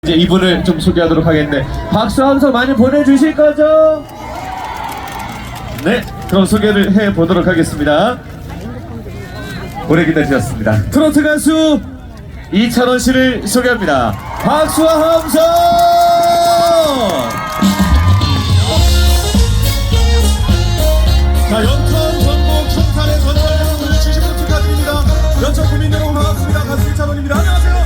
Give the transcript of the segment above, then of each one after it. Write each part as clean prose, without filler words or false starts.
이제 이분을 좀 소개하도록 하겠는데 박수 함성 많이 보내주실 거죠? 네, 그럼 소개를 해보도록 하겠습니다. 오래 기다리셨습니다. 트로트 가수 이찬원 씨를 소개합니다. 박수와 함성! 자, 연천 전국 청산의 전국 여러분들 진심으로 축하드립니다. 연천 국민 여러분 반갑습니다. 가수 이찬원입니다. 안녕하세요.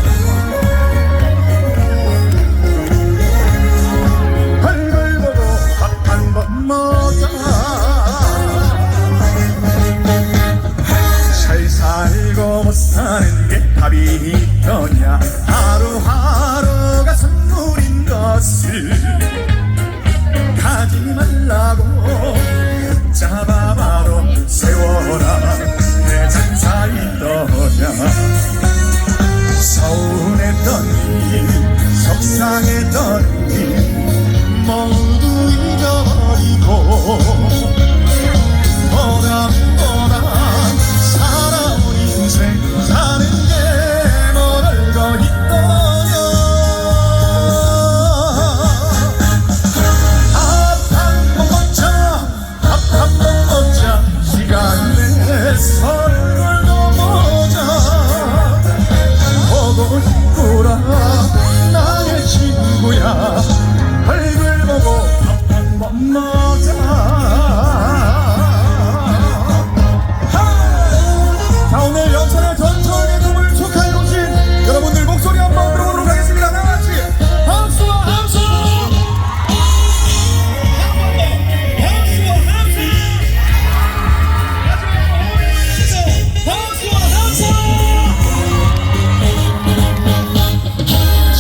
잘 살고 못 사는 게 답이 있더냐. 하루하루가 선물인 것을 가지 말라고 잡아봐도 세워라 내 잔사 있더냐. 서운했던 일 속상했던 일 모두 잊어버리고 보다 살아온 인생 사는 게 뭐를 더 있더냐. 밥 한 번 먹자, 밥 한 번 먹자. 시간 내서 얼굴도 보자. 보고 싶구나 나의 친구야. 얼굴 보고 밥 한 번 먹자. 자, 오늘 연천의 전철 개통을 축하해 오신 여러분들 목소리 한번 들어보도록 하겠습니다. 나같이 박수와 함성!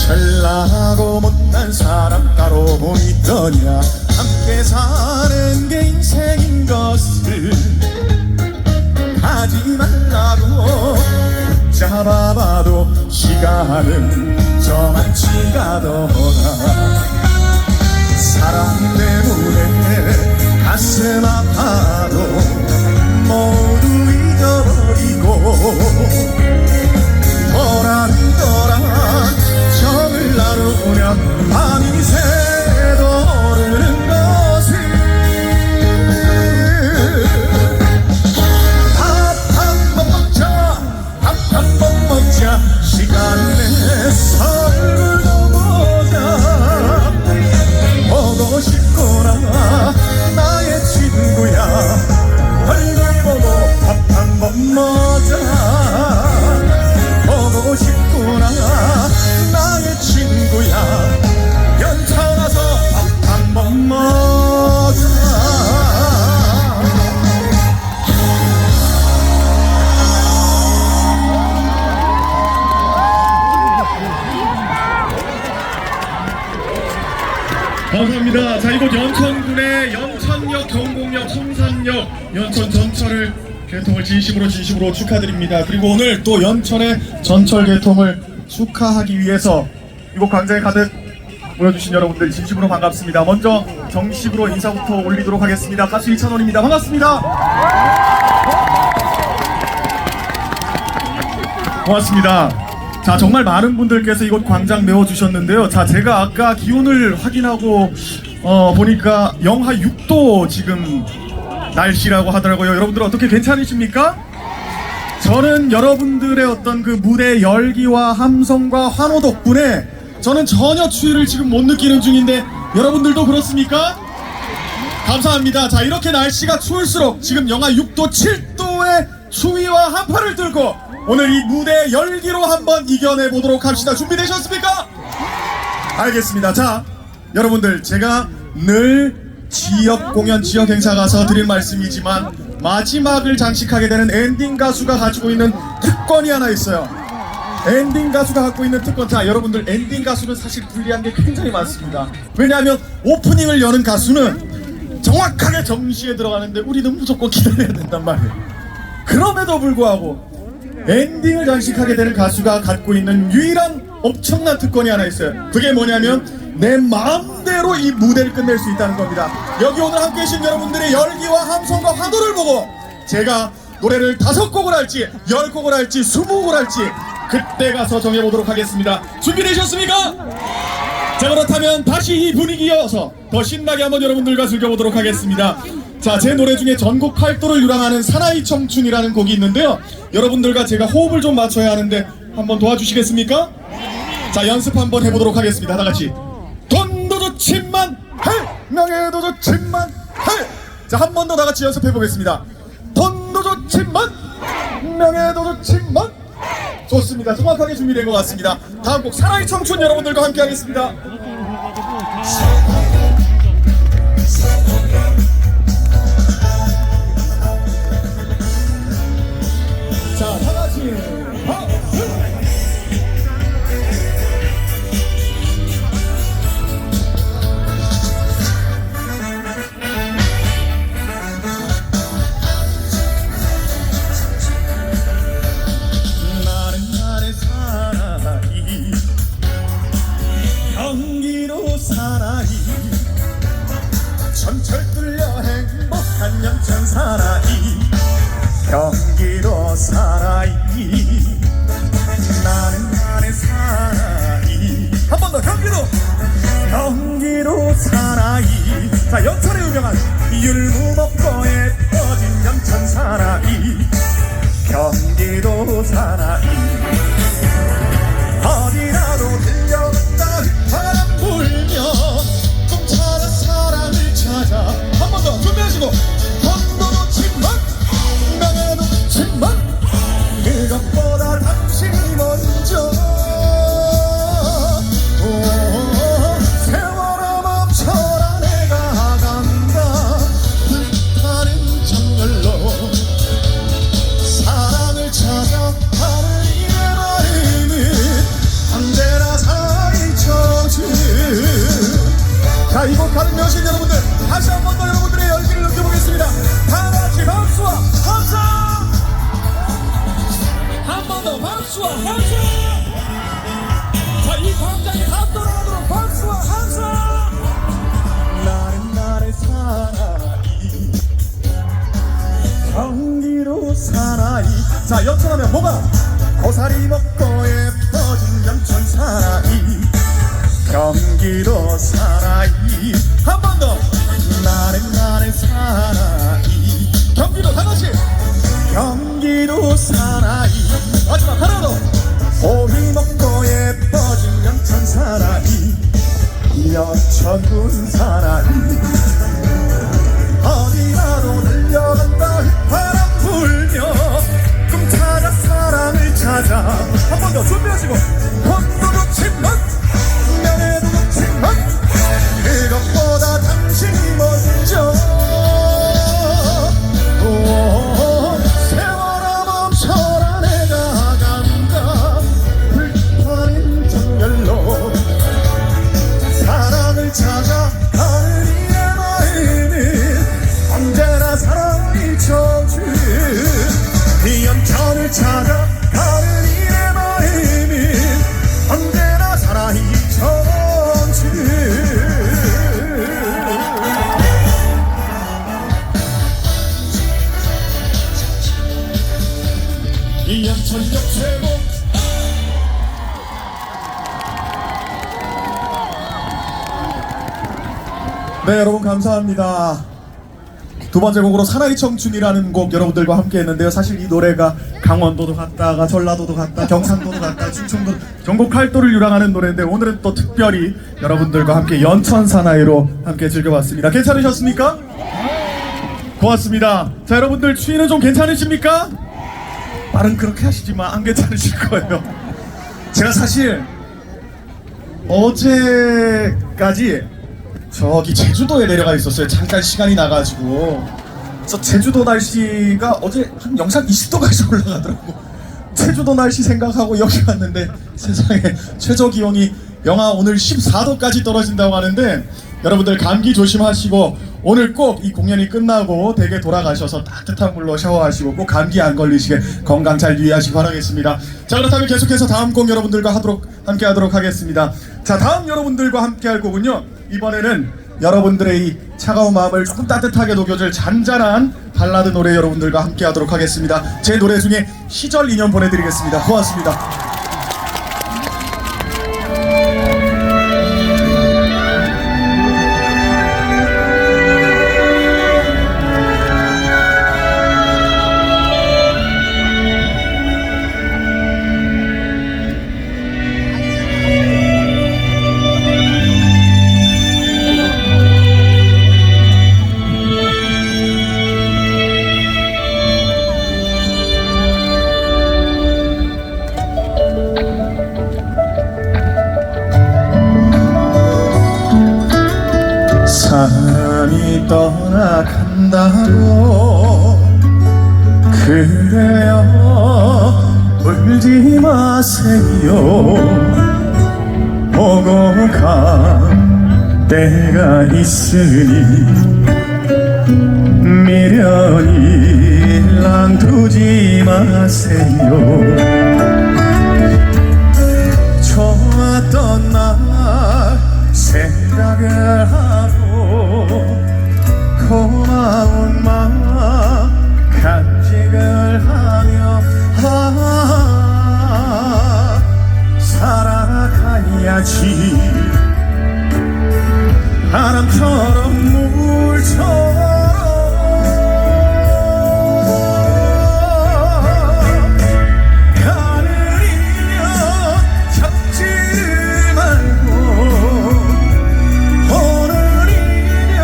잘나고 못난 사람 따로 있더냐. 함께 사는 게 인생인 것을 하지 말라고 잡아봐도 시간은 저만치가 더나. 사랑 때문에 가슴 아파도 모두 잊어버리고 보란도란 정을 나누면 밤이 새도르는 것을. 한 번 먹자. 시간 내서 얼굴도 보자. 보고 싶구나 나의 친구야. 얼굴 보고 밥 한 번 먹자. 보고 싶구나 나의 친구야. 연차 가서 밥 한 번 먹자. 감사합니다. 자, 이곳 연천군의 연천역, 경곡역, 성산역, 연천 전철을 개통을 진심으로 축하드립니다. 그리고 오늘 또 연천의 전철 개통을 축하하기 위해서 이곳 광장에 가득 모여주신 여러분들 진심으로 반갑습니다. 먼저 정식으로 인사부터 올리도록 하겠습니다. 가수 이찬원입니다. 반갑습니다. 고맙습니다. 자, 정말 많은 분들께서 이곳 광장 메워주셨는데요. 자, 제가 아까 기온을 확인하고 보니까 영하 6도 지금 날씨라고 하더라고요. 여러분들 어떻게 괜찮으십니까? 저는 여러분들의 어떤 그 무대 열기와 함성과 환호 덕분에 저는 전혀 추위를 지금 못 느끼는 중인데 여러분들도 그렇습니까? 감사합니다. 자, 이렇게 날씨가 추울수록 지금 영하 6도 7도의 추위와 한파를 뚫고 오늘 이 무대 열기로 한번 이겨내 보도록 합시다. 준비되셨습니까? 알겠습니다. 자, 여러분들 제가 늘 지역 공연, 지역 행사 가서 드릴 말씀이지만 마지막을 장식하게 되는 엔딩 가수가 가지고 있는 특권이 하나 있어요. 엔딩 가수가 갖고 있는 특권. 자, 여러분들 엔딩 가수는 사실 불리한 게 굉장히 많습니다. 왜냐하면 오프닝을 여는 가수는 정확하게 정시에 들어가는데 우리는 무조건 기다려야 된단 말이에요. 그럼에도 불구하고 엔딩을 장식하게 되는 가수가 갖고 있는 유일한 엄청난 특권이 하나 있어요. 그게 뭐냐면 내 마음대로 이 무대를 끝낼 수 있다는 겁니다. 여기 오늘 함께 계신 여러분들의 열기와 함성과 환호를 보고 제가 노래를 5곡을 할지 10곡을 할지 20곡을 할지 그때 가서 정해보도록 하겠습니다. 준비되셨습니까? 자, 그렇다면 다시 이 분위기 이어서 더 신나게 한번 여러분들과 즐겨보도록 하겠습니다. 자, 제 노래 중에 전국 팔도를 유랑하는 사나이 청춘이라는 곡이 있는데요, 여러분들과 제가 호흡을 좀 맞춰야 하는데 한번 도와주시겠습니까? 자, 연습 한번 해보도록 하겠습니다. 다같이 돈도 좋지만 헤이, 명예도 좋지만 헤이. 자, 한 번 더 다같이 연습해보겠습니다. 돈도 좋지만 명예도 좋지만. 좋습니다. 정확하게 준비된 것 같습니다. 다음 곡 사나이 청춘 여러분들과 함께 하겠습니다. 자, 다같이 경기도 사나이, 전철 뚫려 행복한 영천 사나이, 경기도 사나이, 나는 사나이. 한 번 더 경기도 사나이. 자, 영천에 유명한 율무먹고에 퍼진 영천 사나이, 경기도 사나이. 어디라도 들려간다 바람 불며 꿈 찾아 사랑을 찾아. 한 번 더 준비하시고 돈도 좋지만 명예도 좋지만 그것보다 당신이 먼저. 세월아 멈춰라 내가 간다 불타는 정열로 사랑을 찾아 가는 이내 마음은 언제나 사나이 청춘. 자, 이곳 가는 여신 여러분들, 다시 한 번 더 여러분들의 열기를 느껴보겠습니다. 다같이 박수와 함성. 한 번 더 박수와 함성. 자, 이 광장에 다 돌아가도록 박수와 함성. 나는 사나이, 경기도 사나이. 자, 연천하면 뭐가? 고사리 먹고 예뻐진 영천 사나이, 경기도 사나이. 한 번 더. 나는 사나이, 경기도 다같이 경기도 사나이. 마지막 하나 더. 오리 먹고 예뻐진 영천 사나이, 영천군 사나이. 어디라도 들려간다 바람 불며 꿈 찾아 사랑을 찾아. 한 번 더 준비하시고 돈도 좋지만 명예도 좋지만 그것보다 당신이 먼저. 세월아 멈춰라 내가 간다 불타는 정열로 사랑을 찾아 가는 이의 마음은 언제나 사랑이 청춘. 이 연천을 찾아 가는 이의 마음은 언제나 사나이 청춘. 이 연천역 최고. 네, 여러분 감사합니다. 두 번째 곡으로 사나이 청춘이라는 곡 여러분들과 함께 했는데요, 사실 이 노래가 강원도도 갔다가 전라도도 갔다 경상도도 갔다 충청도 전국 팔도를 유랑하는 노래인데, 오늘은 또 특별히 여러분들과 함께 연천 사나이로 함께 즐겨봤습니다. 괜찮으셨습니까? 고맙습니다. 자, 여러분들 추위는 좀 괜찮으십니까? 말은 그렇게 하시지만 안 괜찮으실 거예요. 제가 사실 어제까지 저기 제주도에 내려가 있었어요. 잠깐 시간이 나가지고. 그래서 제주도 날씨가 어제 한 영상 20도까지 올라가더라고. 제주도 날씨 생각하고 여기 왔는데 세상에 최저 기온이 영하 오늘 14도까지 떨어진다고 하는데, 여러분들 감기 조심하시고 오늘 꼭 이 공연이 끝나고 댁에 돌아가셔서 따뜻한 물로 샤워하시고 꼭 감기 안 걸리시게 건강 잘 유의하시기 바라겠습니다. 자, 그렇다면 계속해서 다음 곡 여러분들과 함께 하도록 하겠습니다. 자, 다음 여러분들과 함께 할 곡은요, 이번에는 여러분들의 이 차가운 마음을 조금 따뜻하게 녹여줄 잔잔한 발라드 노래 여러분들과 함께 하도록 하겠습니다. 제 노래 중에 시절 인연 보내드리겠습니다. 고맙습니다. 사람이 떠나간다고 그대여 울지 마세요. 오고 갈 때가 있으니 미련이 랑두지 마세요. 좋았던 날 생각을 하고 고마운 마음 간직을 하며 살아가야지. 바람처럼 물처럼 가늘이면 잡지를 말고 오늘이면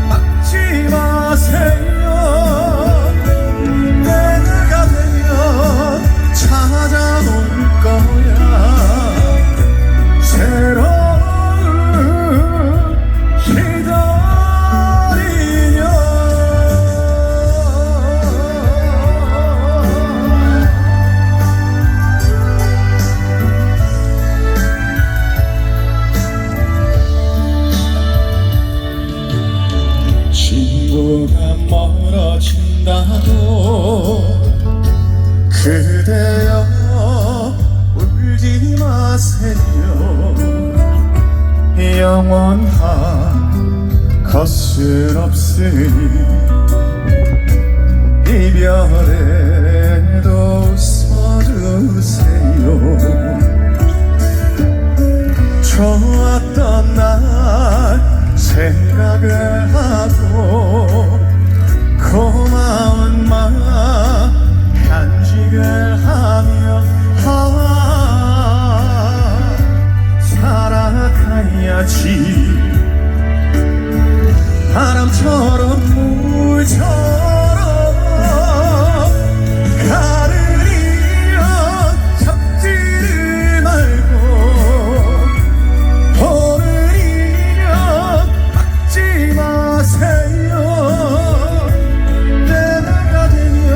막지 마세요. 내가 되면 찾아올 거야. 새로운 시절이면 친구가 멀어진다고 그대여 울지 마세요. 영원한 것은 없으니 이별에도 웃어주세요. 좋았던 날 생각을 하고 고마운 마음 간직을 하며 살아가야지. 바람처럼 물처럼 가늘이면 잡지를 말고 오늘이면 막지 마세요. 내가 되면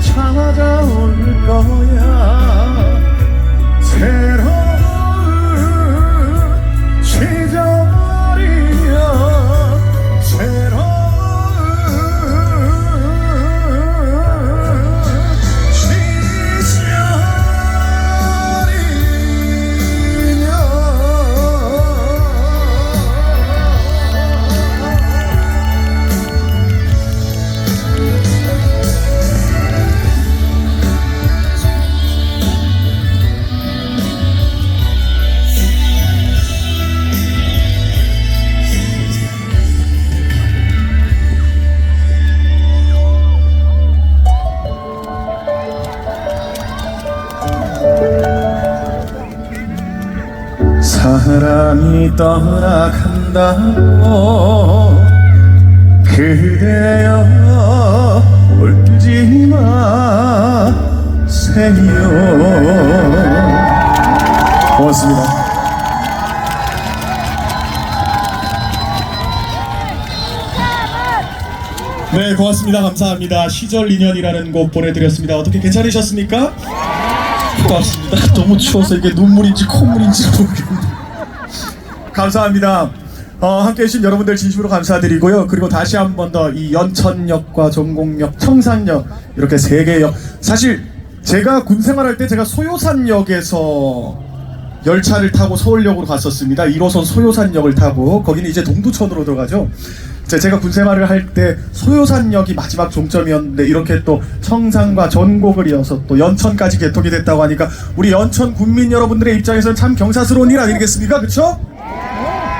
찾아올 거야. 새로운 시절이며 새로운 사람이 떠나간다고 그대여 울지 마세요. 고맙습니다. 네, 고맙습니다. 감사합니다. 시절 인연이라는 곡 보내드렸습니다. 어떻게 괜찮으셨습니까? 고맙습니다. 너무 추워서 이게 눈물인지 콧물인지 모르겠는데. 감사합니다. 함께 해주신 여러분들 진심으로 감사드리고요. 그리고 다시 한 번 더 이 연천역과 전곡역, 청산역 이렇게 세 개 역. 사실 제가 군 생활할 때 제가 소요산역에서 열차를 타고 서울역으로 갔었습니다. 1호선 소요산역을 타고 거기는 이제 동두천으로 들어가죠. 제가 군 생활을 할 때 소요산역이 마지막 종점이었는데 이렇게 또 청산과 전곡을 이어서 또 연천까지 개통이 됐다고 하니까 우리 연천 군민 여러분들의 입장에서는 참 경사스러운 일 아니겠습니까? 그렇죠?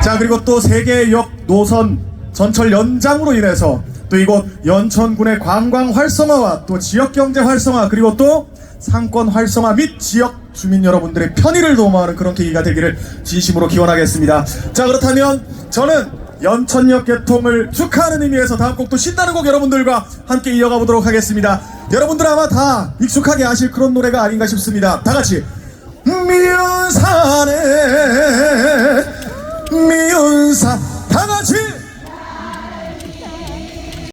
자, 그리고 또 세계역 노선 전철 연장으로 인해서 또 이곳 연천군의 관광 활성화와 또 지역 경제 활성화 그리고 또 상권 활성화 및 지역 주민 여러분들의 편의를 도모하는 그런 계기가 되기를 진심으로 기원하겠습니다. 자, 그렇다면 저는 연천역 개통을 축하하는 의미에서 다음 곡도 신나는 곡 여러분들과 함께 이어가 보도록 하겠습니다. 여러분들 아마 다 익숙하게 아실 그런 노래가 아닌가 싶습니다. 다 같이 미운 산에 미운 산 다 같이